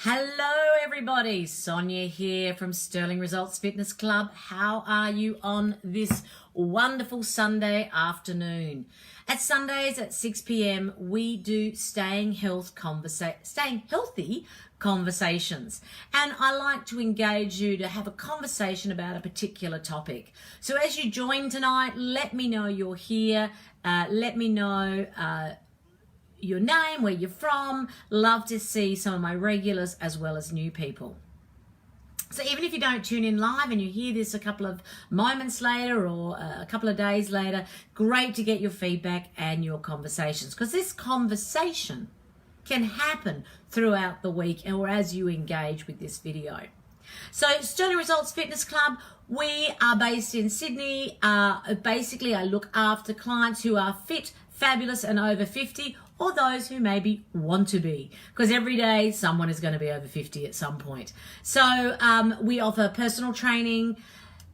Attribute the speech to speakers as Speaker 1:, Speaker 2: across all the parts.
Speaker 1: Hello everybody, Sonia here from Sterling Results Fitness Club. How are you on this wonderful Sunday afternoon? At Sundays at 6 p.m. we do staying healthy conversations, and I like to engage you to have a conversation about a particular topic. So as you join tonight, let me know you're here, let me know your name, where you're from. Love to see some of my regulars as well as new people. So even if you don't tune in live and you hear this a couple of moments later or a couple of days later, great to get your feedback and your conversations, because this conversation can happen throughout the week or as you engage with this video. So Sterling Results Fitness Club, we are based in Sydney. Basically, I look after clients who are fit, fabulous and over 50, or those who maybe want to be, because every day someone is going to be over 50 at some point. So we offer personal training,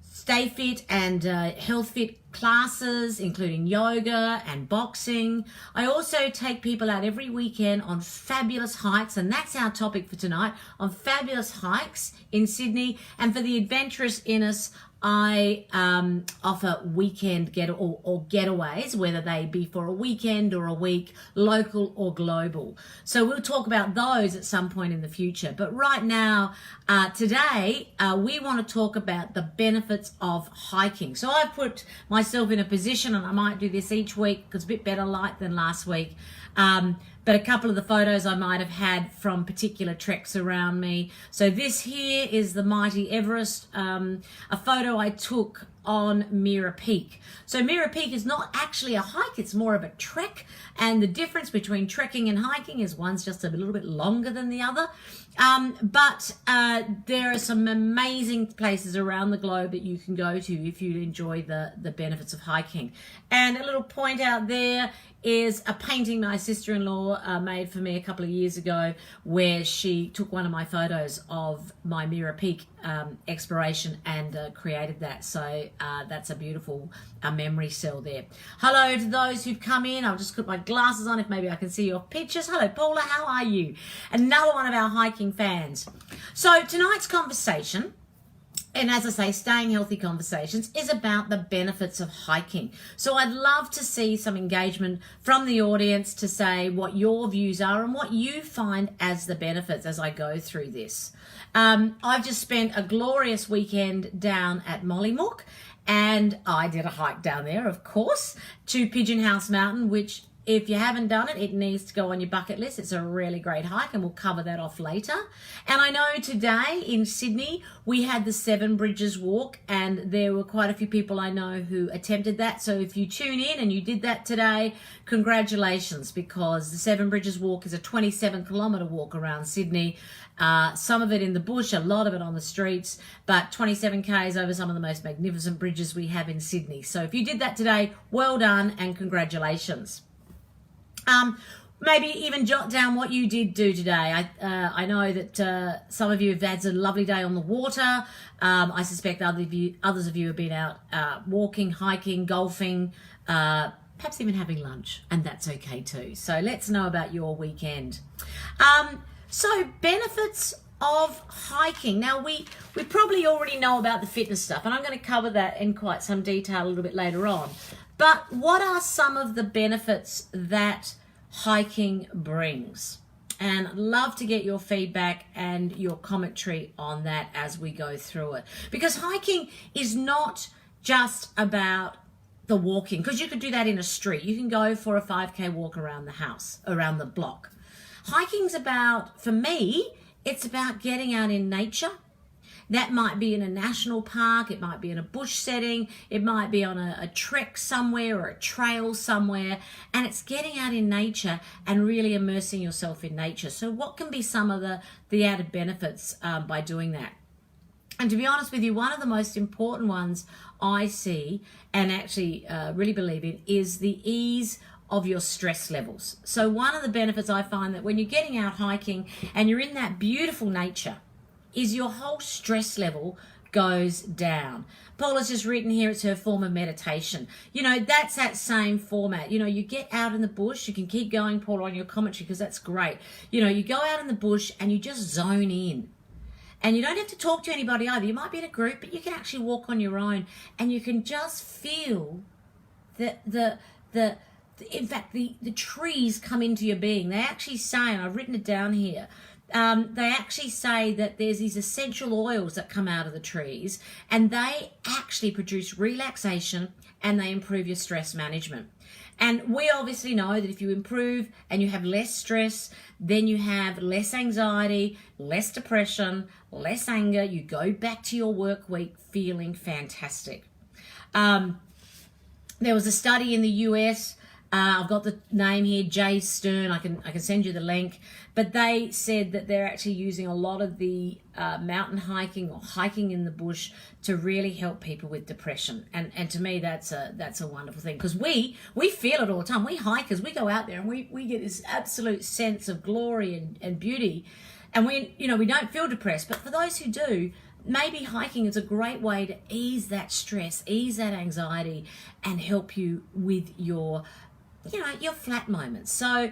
Speaker 1: stay fit and health fit classes, including yoga and boxing. I also take people out every weekend on fabulous hikes, and that's our topic for tonight, on fabulous hikes in Sydney. And for the adventurous in us, I offer weekend getaways, whether they be for a weekend or a week, local or global. So we'll talk about those at some point in the future. But right now, today, we want to talk about the benefits of hiking. So I've put myself in a position, and I might do this each week because it's a bit better light than last week. But a couple of the photos I might have had from particular treks around me. So this here is the mighty Everest, a photo I took on Mira Peak. So Mira Peak is not actually a hike, it's more of a trek. And the difference between trekking and hiking is one's just a little bit longer than the other. But there are some amazing places around the globe that you can go to if you enjoy the benefits of hiking. And a little point out there is a painting my sister-in-law made for me a couple of years ago, where she took one of my photos of my Mira Peak exploration and created that. So that's a beautiful memory cell there. Hello to those who've come in. I'll just put my glasses on if maybe I can see your pictures. Hello Paula, how are you? Another one of our hiking fans. So tonight's conversation, and as I say, staying healthy conversations, is about the benefits of hiking. So I'd love to see some engagement from the audience to say what your views are and what you find as the benefits as I go through this. I've just spent a glorious weekend down at Mollymook, and I did a hike down there, of course, to Pigeon House Mountain, which, if you haven't done it, it needs to go on your bucket list. It's a really great hike, and we'll cover that off later. And I know today in Sydney, we had the Seven Bridges Walk, and there were quite a few people I know who attempted that. So if you tune in and you did that today, congratulations, because the Seven Bridges Walk is a 27-kilometre walk around Sydney. Some of it in the bush, a lot of it on the streets, but 27 Ks over some of the most magnificent bridges we have in Sydney. So if you did that today, well done and congratulations. Maybe even jot down what you did do today. I know that some of you have had a lovely day on the water. I suspect others of you have been out walking, hiking, golfing, perhaps even having lunch, and that's okay too. So let's know about your weekend. So benefits of hiking. Now we probably already know about the fitness stuff, and I'm going to cover that in quite some detail a little bit later on. But what are some of the benefits that hiking brings? And I'd love to get your feedback and your commentary on that as we go through it. Because hiking is not just about the walking, because you could do that in a street. You can go for a 5K walk around the house, around the block. Hiking's about, for me, it's about getting out in nature. That might be in a national park, it might be in a bush setting, it might be on a trek somewhere or a trail somewhere, and it's getting out in nature and really immersing yourself in nature. So what can be some of the added benefits by doing that? And to be honest with you, one of the most important ones I see and actually really believe in is the ease of your stress levels. So one of the benefits I find that when you're getting out hiking and you're in that beautiful nature is your whole stress level goes down. Paula's just written here, it's her form of meditation. That's that same format. You get out in the bush. You can keep going, Paula, on your commentary, because that's great. You go out in the bush and you just zone in. And you don't have to talk to anybody either. You might be in a group, but you can actually walk on your own, and you can just feel in fact, the trees come into your being. They actually say, and I've written it down here, they actually say that there's these essential oils that come out of the trees, and they actually produce relaxation, and they improve your stress management. And we obviously know that if you improve and you have less stress, then you have less anxiety, less depression, less anger. You go back to your work week feeling fantastic. There was a study in the US. I've got the name here, Jay Stern. I can send you the link. But they said that they're actually using a lot of the mountain hiking or hiking in the bush to really help people with depression. And to me, that's a wonderful thing, because we feel it all the time. We hikers, we go out there and we get this absolute sense of glory and beauty. And we don't feel depressed. But for those who do, maybe hiking is a great way to ease that stress, ease that anxiety, and help you with your flat moments. So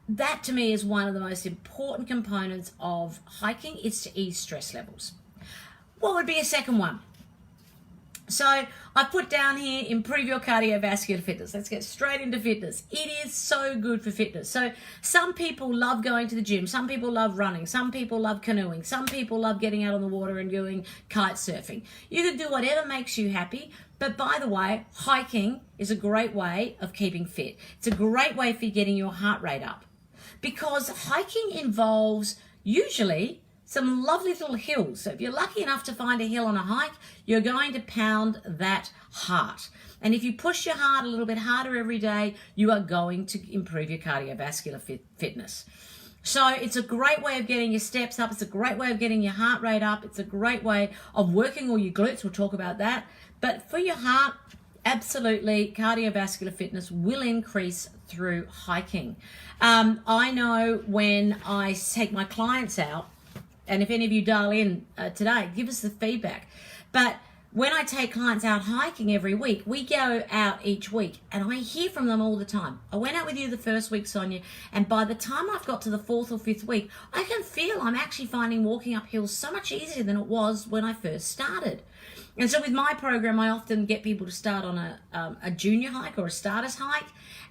Speaker 1: that to me is one of the most important components of hiking, is to ease stress levels. What would be a second one? So I put down here, improve your cardiovascular fitness. Let's get straight into fitness. It is so good for fitness. So some people love going to the gym. Some people love running. Some people love canoeing. Some people love getting out on the water and doing kite surfing. You can do whatever makes you happy. But by the way, hiking is a great way of keeping fit. It's a great way for getting your heart rate up, because hiking involves usually some lovely little hills. So if you're lucky enough to find a hill on a hike, you're going to pound that heart. And if you push your heart a little bit harder every day, you are going to improve your cardiovascular fitness. So it's a great way of getting your steps up. It's a great way of getting your heart rate up. It's a great way of working all your glutes. We'll talk about that. But for your heart, absolutely, cardiovascular fitness will increase through hiking. I know when I take my clients out, and if any of you dial in today, give us the feedback. But when I take clients out hiking every week, we go out each week, and I hear from them all the time. I went out with you the first week, Sonia, and by the time I've got to the 4th or 5th week, I can feel I'm actually finding walking up hills so much easier than it was when I first started. And so with my program, I often get people to start on a junior hike or a starter's hike,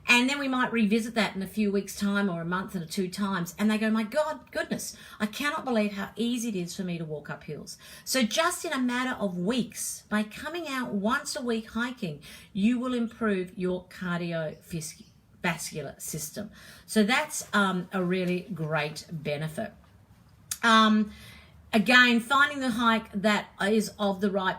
Speaker 1: and then we might revisit that in a few weeks' time or a month or 2 times, and they go, my goodness, I cannot believe how easy it is for me to walk up hills. So just in a matter of weeks, by coming out once a week hiking, you will improve your cardiovascular system. So that's a really great benefit. Again, finding the hike that is of the right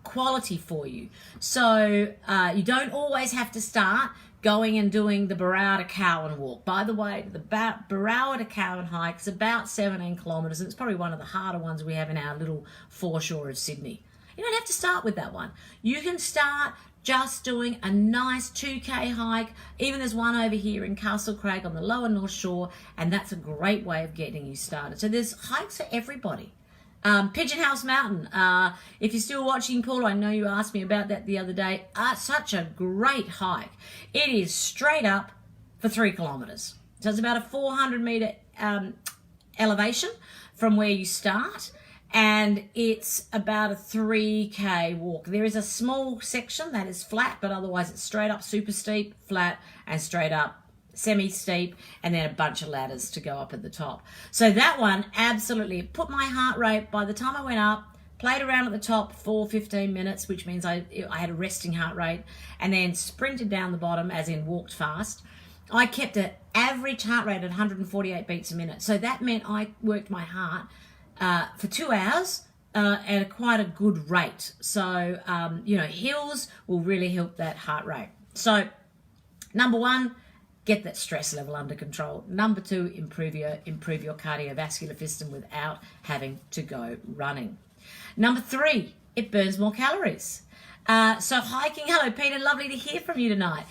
Speaker 1: quality for you. So you don't always have to start going and doing the Barrow to Cowan walk. By the way, the Barrow to Cowan hike is about 17 kilometres, and it's probably one of the harder ones we have in our little foreshore of Sydney. You don't have to start with that one. You can start just doing a nice 2K hike. Even there's one over here in Castle Craig on the lower North Shore, and that's a great way of getting you started. So there's hikes for everybody. Pigeon House Mountain. If you're still watching, Paul, I know you asked me about that the other day. Such a great hike. It is straight up for 3 kilometres. So it's about a 400 metre elevation from where you start, and it's about a 3K walk. There is a small section that is flat, but otherwise it's straight up, super steep, flat, and straight up, semi-steep, and then a bunch of ladders to go up at the top. So that one absolutely put my heart rate. By the time I went up, played around at the top for 15 minutes, which means I had a resting heart rate, and then sprinted down the bottom, as in walked fast. I kept an average heart rate at 148 beats a minute. So that meant I worked my heart for 2 hours at quite a good rate. So, hills will really help that heart rate. So, number 1, get that stress level under control. Number 2, improve your cardiovascular system without having to go running. Number 3, it burns more calories. So hiking, hello Peter, lovely to hear from you tonight.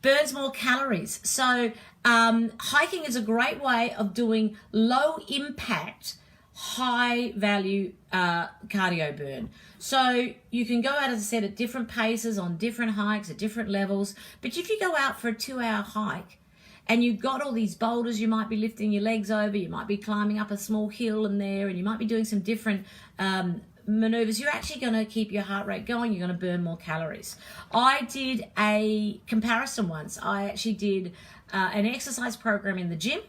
Speaker 1: Burns more calories. So hiking is a great way of doing low impact high value cardio burn. So you can go out, as I said, at different paces, on different hikes, at different levels. But if you go out for a 2-hour hike and you've got all these boulders, you might be lifting your legs over, you might be climbing up a small hill in there, and you might be doing some different maneuvers, you're actually going to keep your heart rate going. You're going to burn more calories. I did a comparison once. I actually did an exercise program in the gym,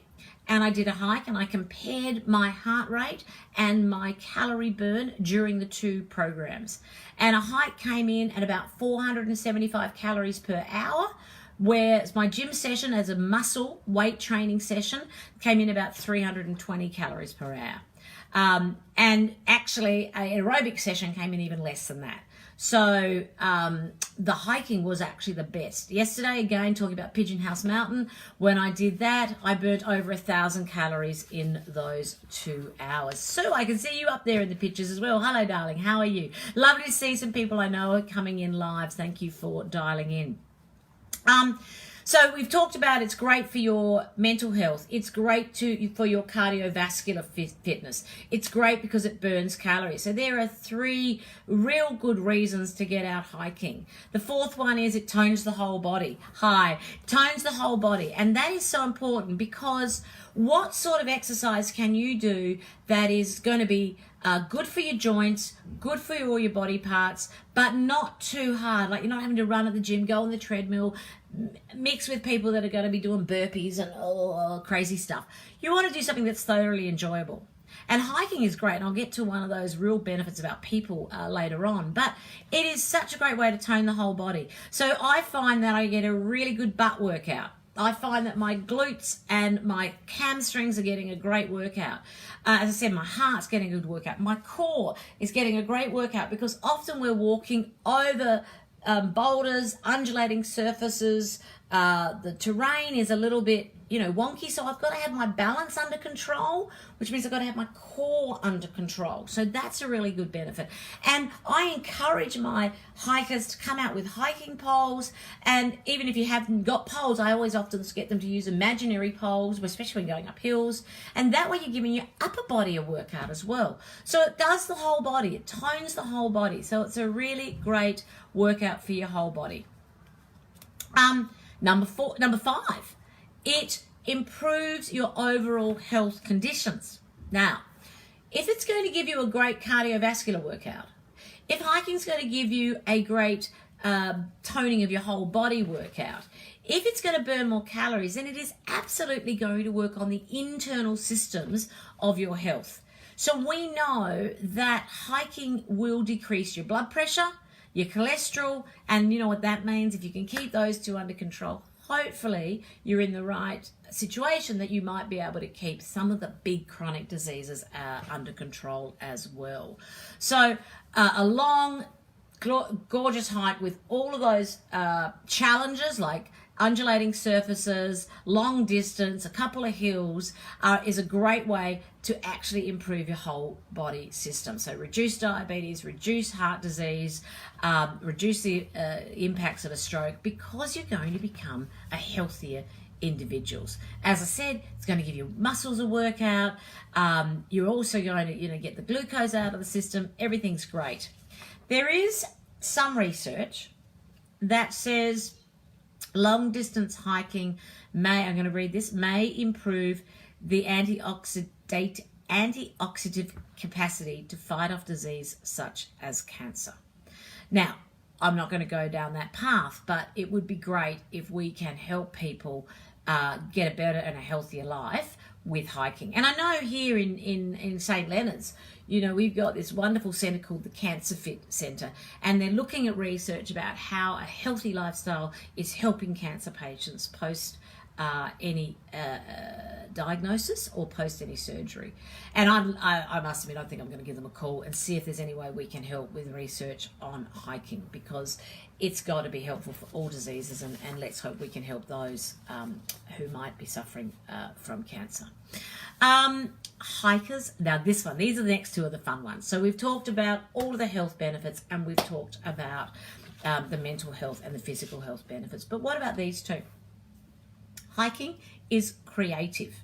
Speaker 1: and I did a hike, and I compared my heart rate and my calorie burn during the two programs. And a hike came in at about 475 calories per hour, whereas my gym session as a muscle weight training session came in about 320 calories per hour. And actually an aerobic session came in even less than that. So the hiking was actually the best. Yesterday, again, talking about Pigeon House Mountain, when I did that, I burnt over 1,000 calories in those 2 hours. So I can see you up there in the pictures as well. Hello, darling. How are you? Lovely to see some people I know are coming in live. Thank you for dialing in. So we've talked about it's great for your mental health. It's great for your cardiovascular fitness. It's great because it burns calories. So there are 3 real good reasons to get out hiking. The 4th one is it tones the whole body. Tones the whole body. And that is so important because what sort of exercise can you do that is going to be good for your joints, good for all your body parts, but not too hard. Like you're not having to run at the gym, go on the treadmill, mix with people that are going to be doing burpees and crazy stuff. You want to do something that's thoroughly enjoyable. And hiking is great, and I'll get to one of those real benefits about people later on. But it is such a great way to tone the whole body. So I find that I get a really good butt workout. I find that my glutes and my hamstrings are getting a great workout. As I said, my heart's getting a good workout. My core is getting a great workout because often we're walking over boulders, undulating surfaces. The terrain is a little bit, wonky. So I've got to have my balance under control, which means I've got to have my core under control. So that's a really good benefit. And I encourage my hikers to come out with hiking poles. And even if you haven't got poles, I always often get them to use imaginary poles, especially when going up hills. And that way you're giving your upper body a workout as well. So it does the whole body. It tones the whole body. So it's a really great workout for your whole body. Number 5, it improves your overall health conditions. Now, if it's going to give you a great cardiovascular workout, if hiking is going to give you a great toning of your whole body workout, if it's going to burn more calories, then it is absolutely going to work on the internal systems of your health. So we know that hiking will decrease your blood pressure, your cholesterol, and you know what that means. If you can keep those 2 under control, hopefully you're in the right situation that you might be able to keep some of the big chronic diseases under control as well. So a long, gorgeous hike with all of those challenges like undulating surfaces, long distance, a couple of hills is a great way to actually improve your whole body system. So reduce diabetes, reduce heart disease, reduce the impacts of a stroke, because you're going to become a healthier individuals. As I said, it's going to give your muscles a workout. You're also going to get the glucose out of the system. Everything's great. There is some research that says long distance hiking may improve the antioxidant capacity to fight off disease such as cancer. Now, I'm not going to go down that path, but it would be great if we can help people get a better and a healthier life with hiking. And I know here in St. Leonard's, we've got this wonderful centre called the Cancer Fit Centre, and they're looking at research about how a healthy lifestyle is helping cancer patients post any diagnosis or post any surgery. And I must admit, I think I'm going to give them a call and see if there's any way we can help with research on hiking, because it's got to be helpful for all diseases, and let's hope we can help those who might be suffering from cancer. Hikers, now these are the next 2 of the fun ones. So we've talked about all of the health benefits, and we've talked about the mental health and the physical health benefits. But what about these 2? Hiking is creative.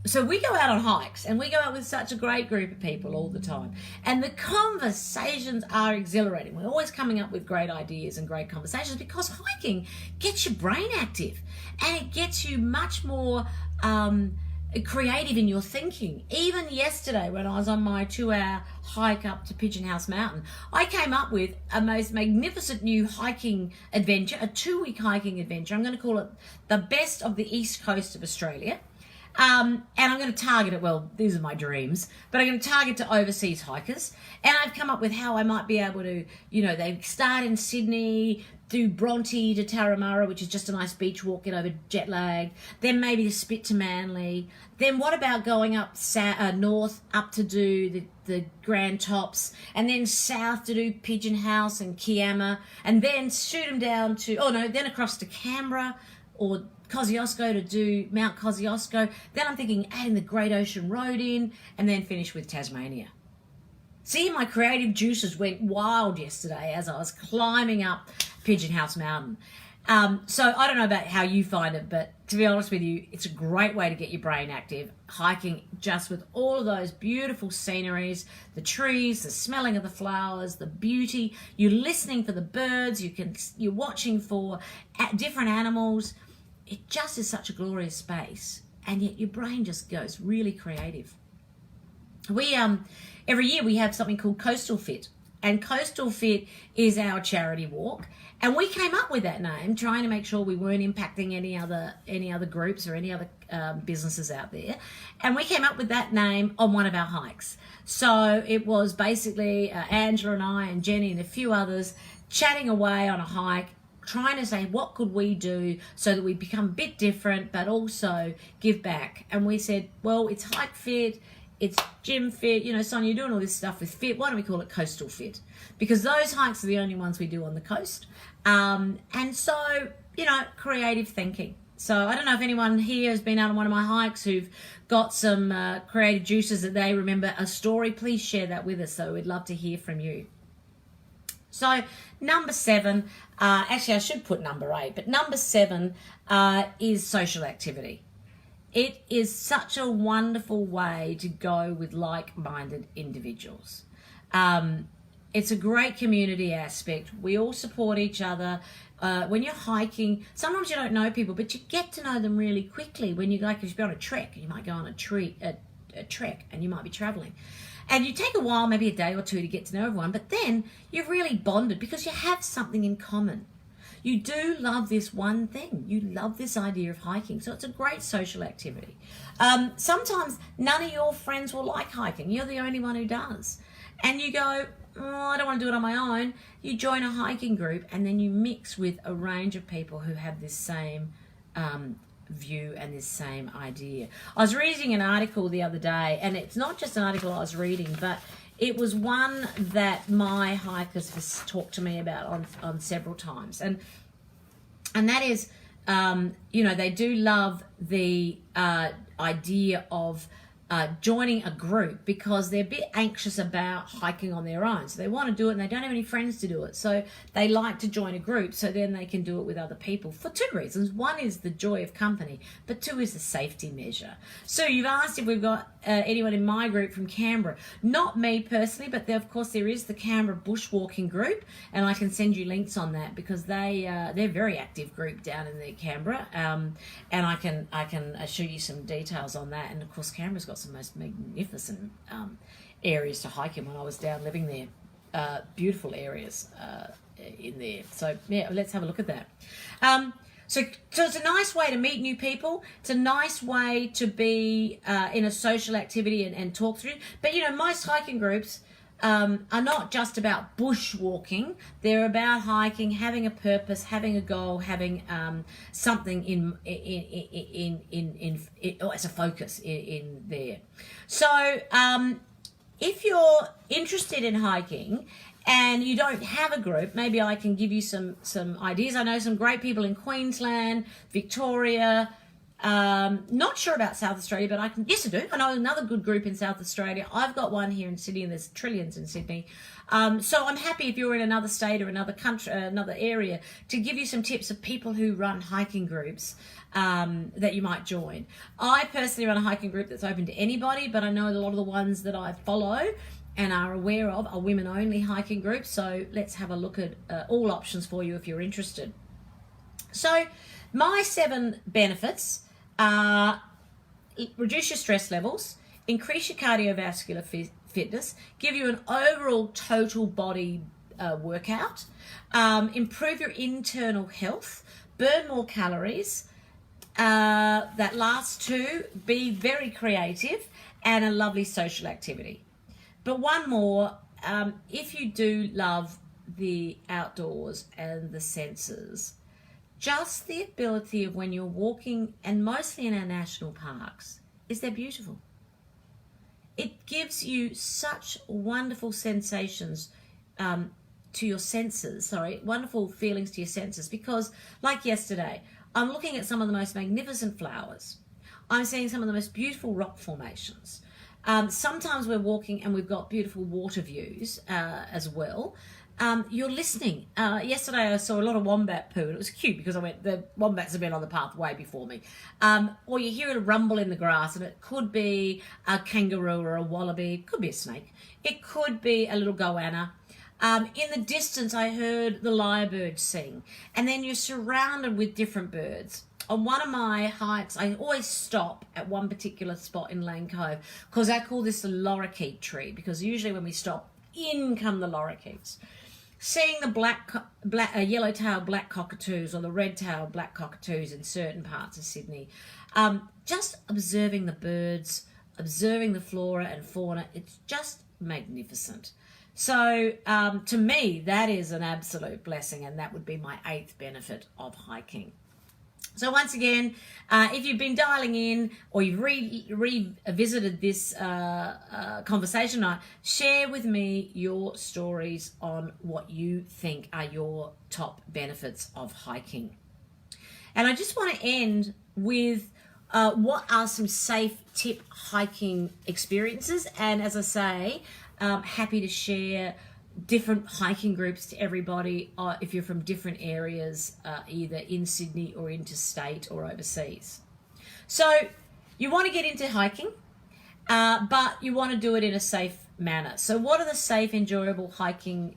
Speaker 1: So we go out on hikes, and we go out with such a great group of people all the time. And the conversations are exhilarating. We're always coming up with great ideas and great conversations, because hiking gets your brain active, and it gets you much more creative in your thinking. Even yesterday, when I was on my 2-hour hike up to Pigeon House Mountain, I came up with a most magnificent new hiking adventure, a 2-week hiking adventure. I'm going to call it the best of the east coast of Australia. And I'm going to target it, well, these are my dreams, but I'm going to target to overseas hikers. And I've come up with how I might be able to, they start in Sydney, do Bronte to Tarramurra, which is just a nice beach walk, get over jet lag, then maybe the Spit to Manly. Then what about going up north up to do the Grand Tops, and then south to do Pigeon House and Kiama, and then shoot them down to, then across to Canberra or Kosciuszko to do Mount Kosciuszko. Then I'm thinking adding the Great Ocean Road in, and then finish with Tasmania. See, my creative juices went wild yesterday as I was climbing up Pigeon House Mountain. So I don't know about how you find it, but to be honest with you, it's a great way to get your brain active. Hiking just with all of those beautiful sceneries, the trees, the smelling of the flowers, the beauty. You're listening for the birds. You're watching for different animals. It just is such a glorious space, and yet your brain just goes really creative. We every year we have something called Coastal Fit, and Coastal Fit is our charity walk, and we came up with that name trying to make sure we weren't impacting any other groups or any other businesses out there, and we came up with that name on one of our hikes. So it was basically Angela and I and Jenny and a few others chatting away on a hike, trying to say, what could we do so that we become a bit different but also give back? And we said, well, it's hike fit, it's gym fit, Sonia, you're doing all this stuff with fit, why don't we call it Coastal Fit? Because those hikes are the only ones we do on the coast. And so, creative thinking. So I don't know if anyone here has been out on one of my hikes who've got some creative juices that they remember a story. Please share that with us. So we'd love to hear from you. So number 7, actually I should put number 8, but number 7 is social activity. It is such a wonderful way to go with like-minded individuals. It's a great community aspect. We all support each other. When you're hiking, sometimes you don't know people, but you get to know them really quickly. When if you're on a trek, you might go on a trek and you might be traveling. And you take a while, maybe a day or two, to get to know everyone, but then you're really bonded because you have something in common. You do love this one thing. You love this idea of hiking. So it's a great social activity. Sometimes none of your friends will like hiking. You're the only one who does. And you go, I don't want to do it on my own. You join a hiking group, and then you mix with a range of people who have this same view and this same idea. I was reading an article the other day, and it's not just an article I was reading, but it was one that my hikers have talked to me about on several times, and that is, they do love the idea of joining a group because they're a bit anxious about hiking on their own. So they want to do it and they don't have any friends to do it. So they like to join a group so then they can do it with other people for 2 reasons. One is the joy of company, but 2 is the safety measure. So you've asked if we've got anyone in my group from Canberra. Not me personally, but of course there is the Canberra Bushwalking group, and I can send you links on that because they're a very active group down in the Canberra, and I can show you some details on that. And of course Canberra's got some most magnificent areas to hike in when I was down living there. Beautiful areas in there. So yeah, let's have a look at that. So it's a nice way to meet new people. It's a nice way to be in a social activity and talk through. But most hiking groups are not just about bushwalking. They're about hiking, having a purpose, having a goal, having something in as a focus in there. So if you're interested in hiking and you don't have a group, maybe I can give you some ideas. I know some great people in Queensland, Victoria, Not sure about South Australia, but yes, I do. I know another good group in South Australia. I've got one here in Sydney, and there's trillions in Sydney. So I'm happy if you're in another state or another country, another area, to give you some tips of people who run hiking groups that you might join. I personally run a hiking group that's open to anybody, but I know a lot of the ones that I follow and are aware of are women-only hiking groups. So let's have a look at all options for you if you're interested. So my 7 benefits are: reduce your stress levels, increase your cardiovascular fitness, give you an overall total body workout, improve your internal health, burn more calories. That last 2, be very creative, and a lovely social activity. But one more, if you do love the outdoors and the senses, just the ability of when you're walking, and mostly in our national parks, is they're beautiful. It gives you such wonderful sensations to your senses, wonderful feelings to your senses, because like yesterday, I'm looking at some of the most magnificent flowers. I'm seeing some of the most beautiful rock formations. Sometimes we're walking and we've got beautiful water views as well. You're listening. Yesterday I saw a lot of wombat poo, and it was cute because the wombats have been on the path way before me. Or you hear a rumble in the grass, and it could be a kangaroo or a wallaby. It could be a snake. It could be a little goanna. In the distance, I heard the lyrebird sing, and then you're surrounded with different birds. On one of my hikes, I always stop at one particular spot in Lane Cove because I call this the lorikeet tree, because usually when we stop, in come the lorikeets. Seeing the yellow-tailed black cockatoos or the red-tailed black cockatoos in certain parts of Sydney, just observing the birds, observing the flora and fauna, it's just magnificent. So to me, that is an absolute blessing, and that would be my 8th benefit of hiking. So once again, if you've been dialing in or you've revisited this conversation, share with me your stories on what you think are your top benefits of hiking. And I just want to end with what are some safe tip hiking experiences. And as I say, happy to share different hiking groups to everybody if you're from different areas, either in Sydney or interstate or overseas. So you want to get into hiking, but you want to do it in a safe manner. So what are the safe, enjoyable hiking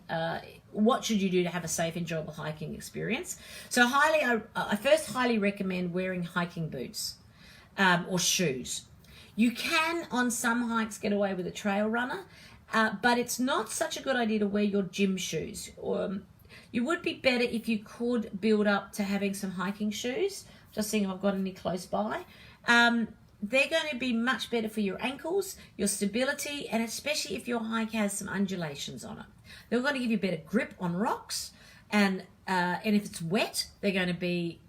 Speaker 1: what should you do to have a safe, enjoyable hiking experience? So I first highly recommend wearing hiking boots or shoes. You can, on some hikes, get away with a trail runner, but it's not such a good idea to wear your gym shoes. You would be better if you could build up to having some hiking shoes. Just seeing if I've got any close by. They're going to be much better for your ankles, your stability, and especially if your hike has some undulations on it. They're going to give you better grip on rocks, and if it's wet, they're going to be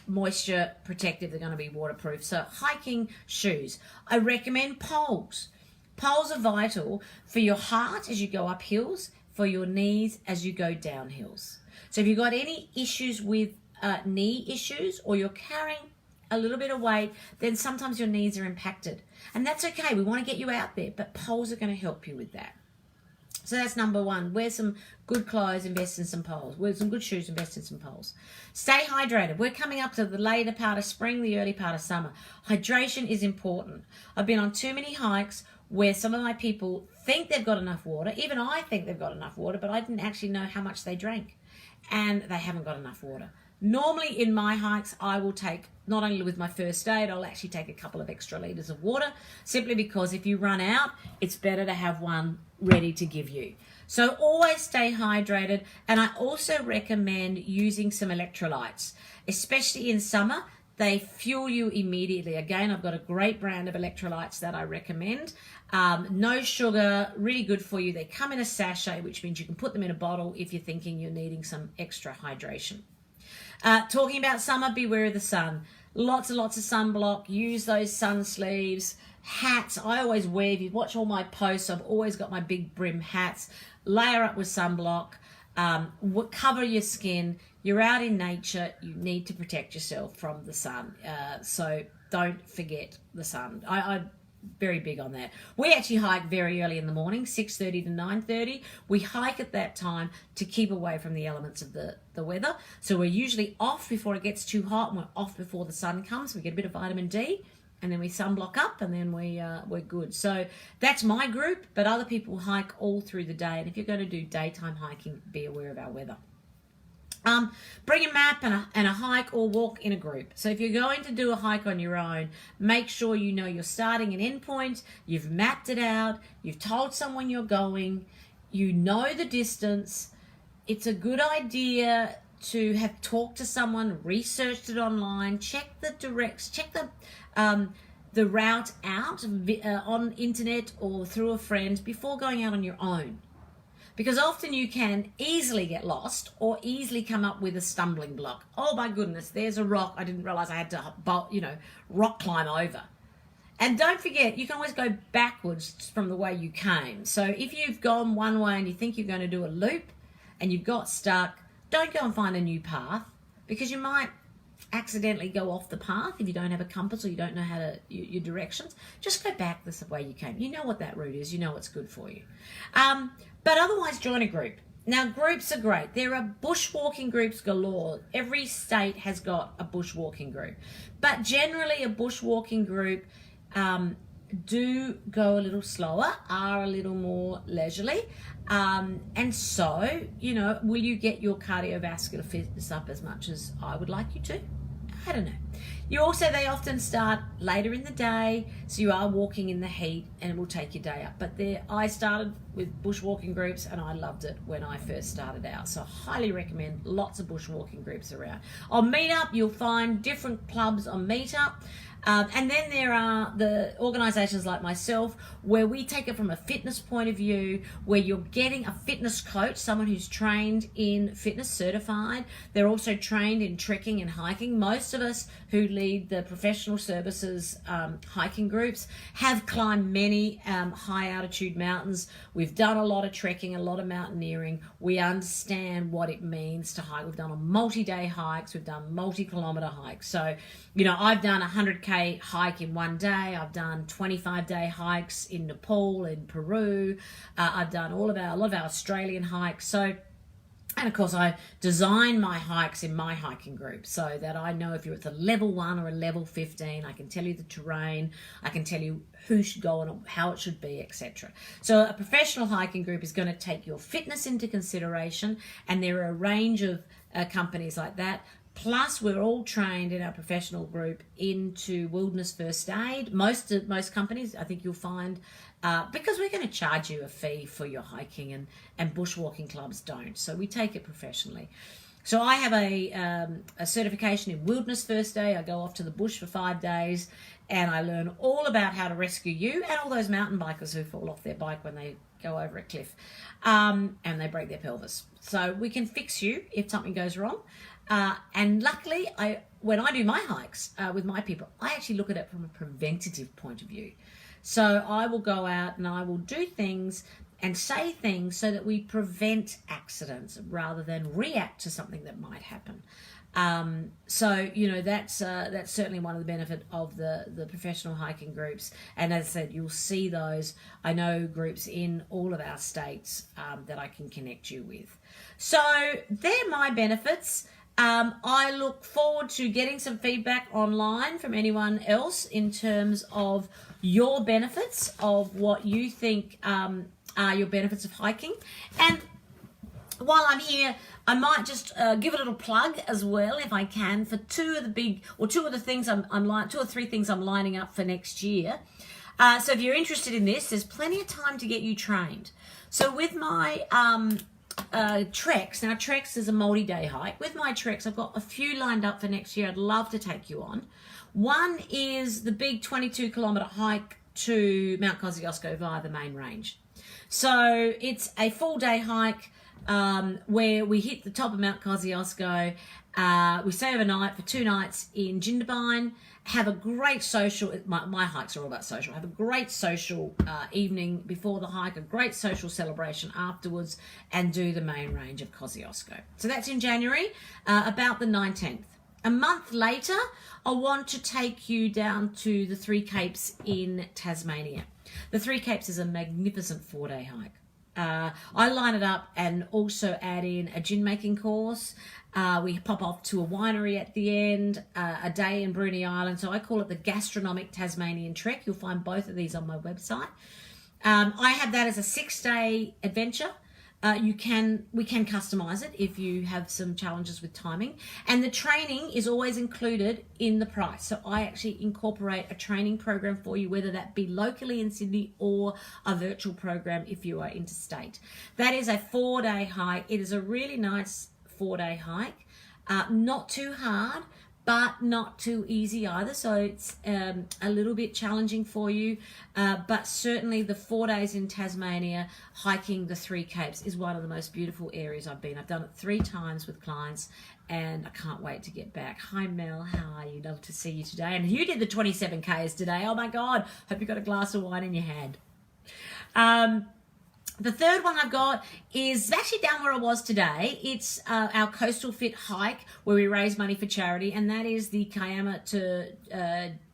Speaker 1: moisture protective. They're going to be waterproof. So hiking shoes. I recommend poles. Poles are vital for your heart as you go up hills, for your knees as you go down hills. So if you've got any issues with knee issues, or you're carrying a little bit of weight, then sometimes your knees are impacted. And that's okay. We want to get you out there, but poles are going to help you with that. So that's number one. Wear some good clothes, invest in some poles. Wear some good shoes, invest in some poles. Stay hydrated. We're coming up to the later part of spring, the early part of summer. Hydration is important. I've been on too many hikes where some of my people think they've got enough water. Even I think they've got enough water, but I didn't actually know how much they drank. And they haven't got enough water. Normally in my hikes, I will take, not only with my first aid, I'll actually take a couple of extra litres of water, simply because if you run out, it's better to have one ready to give you. So always stay hydrated. And I also recommend using some electrolytes, especially in summer. They fuel you immediately. Again, I've got a great brand of electrolytes that I recommend. No sugar, really good for you. They come in a sachet, which means you can put them in a bottle if you're thinking you're needing some extra hydration. Talking about summer, beware of the sun. Lots and lots of sunblock. Use those sun sleeves. Hats. I always wear, if you watch all my posts, I've always got my big brim hats. Layer up with sunblock. Cover your skin. You're out in nature. You need to protect yourself from the sun. So don't forget the sun. I'm very big on that. We actually hike very early in the morning, 6:30 to 9:30. We hike at that time to keep away from the elements of the weather. So we're usually off before it gets too hot, and we're off before the sun comes. We get a bit of vitamin D, and then we sunblock up, and then we're good. So that's my group, but other people hike all through the day. And if you're going to do daytime hiking, be aware of our weather. Bring a map and a hike or walk in a group. So if you're going to do a hike on your own, make sure you know your starting and end point, you've mapped it out, you've told someone you're going, you know the distance. It's a good idea to have talked to someone, researched it online, check the route out on internet or through a friend before going out on your own. Because often you can easily get lost or easily come up with a stumbling block. Oh my goodness, there's a rock. I didn't realize I had to, rock climb over. And don't forget, you can always go backwards from the way you came. So if you've gone one way and you think you're going to do a loop and you've got stuck, don't go and find a new path, because you might accidentally go off the path if you don't have a compass or you don't know how to your directions. Just go back the way you came. You know what that route is. You know what's good for you. But otherwise, join a group. Now, groups are great. There are bushwalking groups galore. Every state has got a bushwalking group. But generally, a bushwalking group do go a little slower, are a little more leisurely. And so, will you get your cardiovascular fitness up as much as I would like you to? I don't know. They often start later in the day, so you are walking in the heat and it will take your day up. But I started with bushwalking groups and I loved it when I first started out. So I highly recommend lots of bushwalking groups around. On Meetup, you'll find different clubs on Meetup. And then there are the organisations like myself where we take it from a fitness point of view, where you're getting a fitness coach, someone who's trained in fitness, certified. They're also trained in trekking and hiking. Most of us who lead the professional services hiking groups have climbed many high altitude mountains. We've done a lot of trekking, a lot of mountaineering. We understand what it means to hike. We've done multi-day hikes. We've done multi-kilometre hikes. So, I've done 100K hike in one day. I've done 25-day hikes in Nepal, in Peru. I've done a lot of our Australian hikes. So, and of course, I design my hikes in my hiking group so that I know if you're at the level 1 or a level 15, I can tell you the terrain, I can tell you who should go and how it should be, etc. So a professional hiking group is going to take your fitness into consideration, and there are a range of companies like that. Plus, we're all trained in our professional group into wilderness first aid. Most companies, I think you'll find, because we're going to charge you a fee for your hiking, and bushwalking clubs don't. So we take it professionally. So I have a certification in wilderness first aid. I go off to the bush for 5 days, and I learn all about how to rescue you and all those mountain bikers who fall off their bike when they go over a cliff and they break their pelvis. So we can fix you if something goes wrong. And luckily, when I do my hikes with my people, I actually look at it from a preventative point of view. So I will go out and I will do things and say things so that we prevent accidents rather than react to something that might happen. So that's certainly one of the benefits of the professional hiking groups. And as I said, you'll see those. I know groups in all of our states that I can connect you with. So they're my benefits. I look forward to getting some feedback online from anyone else in terms of your benefits, of what you think are your benefits of hiking. And while I'm here, I might just give a little plug as well, if I can, for two or three things I'm lining up for next year. So if you're interested in this, there's plenty of time to get you trained. So with my treks, now treks is a multi-day hike. With my treks, I've got a few lined up for next year I'd love to take you on. One is the big 22-kilometre hike to Mount Kosciuszko via the main range. So it's a full-day hike where we hit the top of Mount Kosciuszko. We stay overnight for 2 nights in Jindabyne, have a great social, my hikes are all about social, have a great social evening before the hike, a great social celebration afterwards, and do the main range of Kosciuszko. So that's in January, about the 19th. A month later, I want to take you down to the Three Capes in Tasmania. The Three Capes is a magnificent 4-day hike. I line it up and also add in a gin making course. We pop off to a winery at the end, a day in Bruny Island. So I call it the Gastronomic Tasmanian Trek. You'll find both of these on my website. I have that as a 6-day adventure. We can customize it if you have some challenges with timing, and the training is always included in the price. So I actually incorporate a training program for you, whether that be locally in Sydney or a virtual program if you are interstate. That is a 4-day hike. It is a really nice 4-day hike, not too hard, but not too easy either. So it's a little bit challenging for you, but certainly the 4 days in Tasmania hiking the Three Capes is one of the most beautiful areas I've been. I've done it 3 times with clients, and I can't wait to get back. Hi Mel, how are you? Love to see you today. And you did the 27Ks today. Oh my God, hope you got a glass of wine in your hand. The third one I've got is actually down where I was today. It's our Coastal Fit hike where we raise money for charity, and that is the Kiama to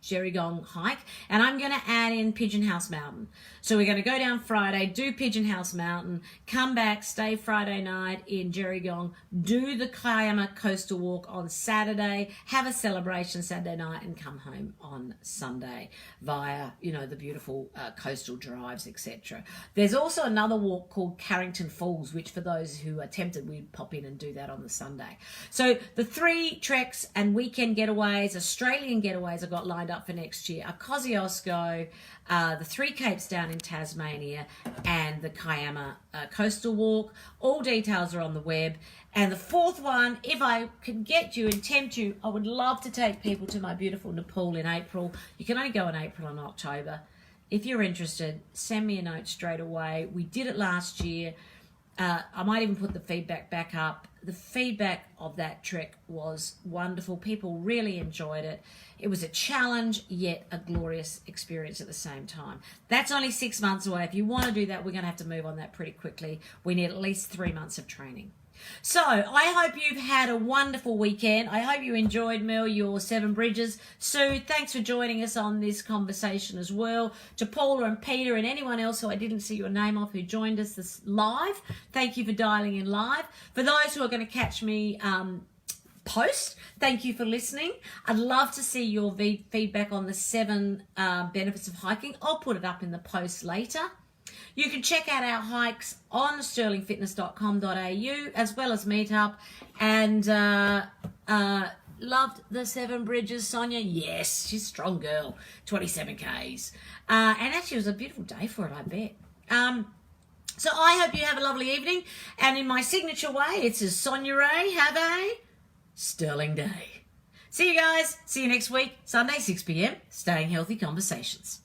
Speaker 1: Gerringong hike. And I'm going to add in Pigeon House Mountain. So we're going to go down Friday, do Pigeon House Mountain, come back, stay Friday night in Gerringong, do the Kiama Coastal Walk on Saturday, have a celebration Saturday night, and come home on Sunday via, the beautiful coastal drives, etc. There's also another walk called Carrington Falls, which for those who are tempted, we pop in and do that on the Sunday. So the 3 treks and weekend getaways, Australian getaways I've got lined up for next year are Kosciuszko, the Three Capes down in Tasmania, and the Kiama Coastal Walk. All details are on the web. And the 4th one, if I can get you and tempt you, I would love to take people to my beautiful Nepal in April. You can only go in April and October. If you're interested, send me a note straight away. We did it last year. I might even put the feedback back up. The feedback of that trek was wonderful. People really enjoyed it. It was a challenge, yet a glorious experience at the same time. That's only 6 months away. If you want to do that, we're going to have to move on that pretty quickly. We need at least 3 months of training. So I hope you've had a wonderful weekend. I hope you enjoyed, Mel, your 7 bridges. Sue, thanks for joining us on this conversation as well. To Paula and Peter and anyone else who I didn't see your name off who joined us this live, thank you for dialing in live. For those who are going to catch me post, thank you for listening. I'd love to see your feedback on the 7 benefits of hiking. I'll put it up in the post later. You can check out our hikes on sterlingfitness.com.au as well as Meetup. And loved the 7 bridges, Sonia. Yes, she's a strong girl. 27Ks. And actually it was a beautiful day for it, I bet. So I hope you have a lovely evening. And in my signature way, it says, Sonia Ray, have a sterling day. See you guys. See you next week, Sunday, 6 p.m. Staying Healthy Conversations.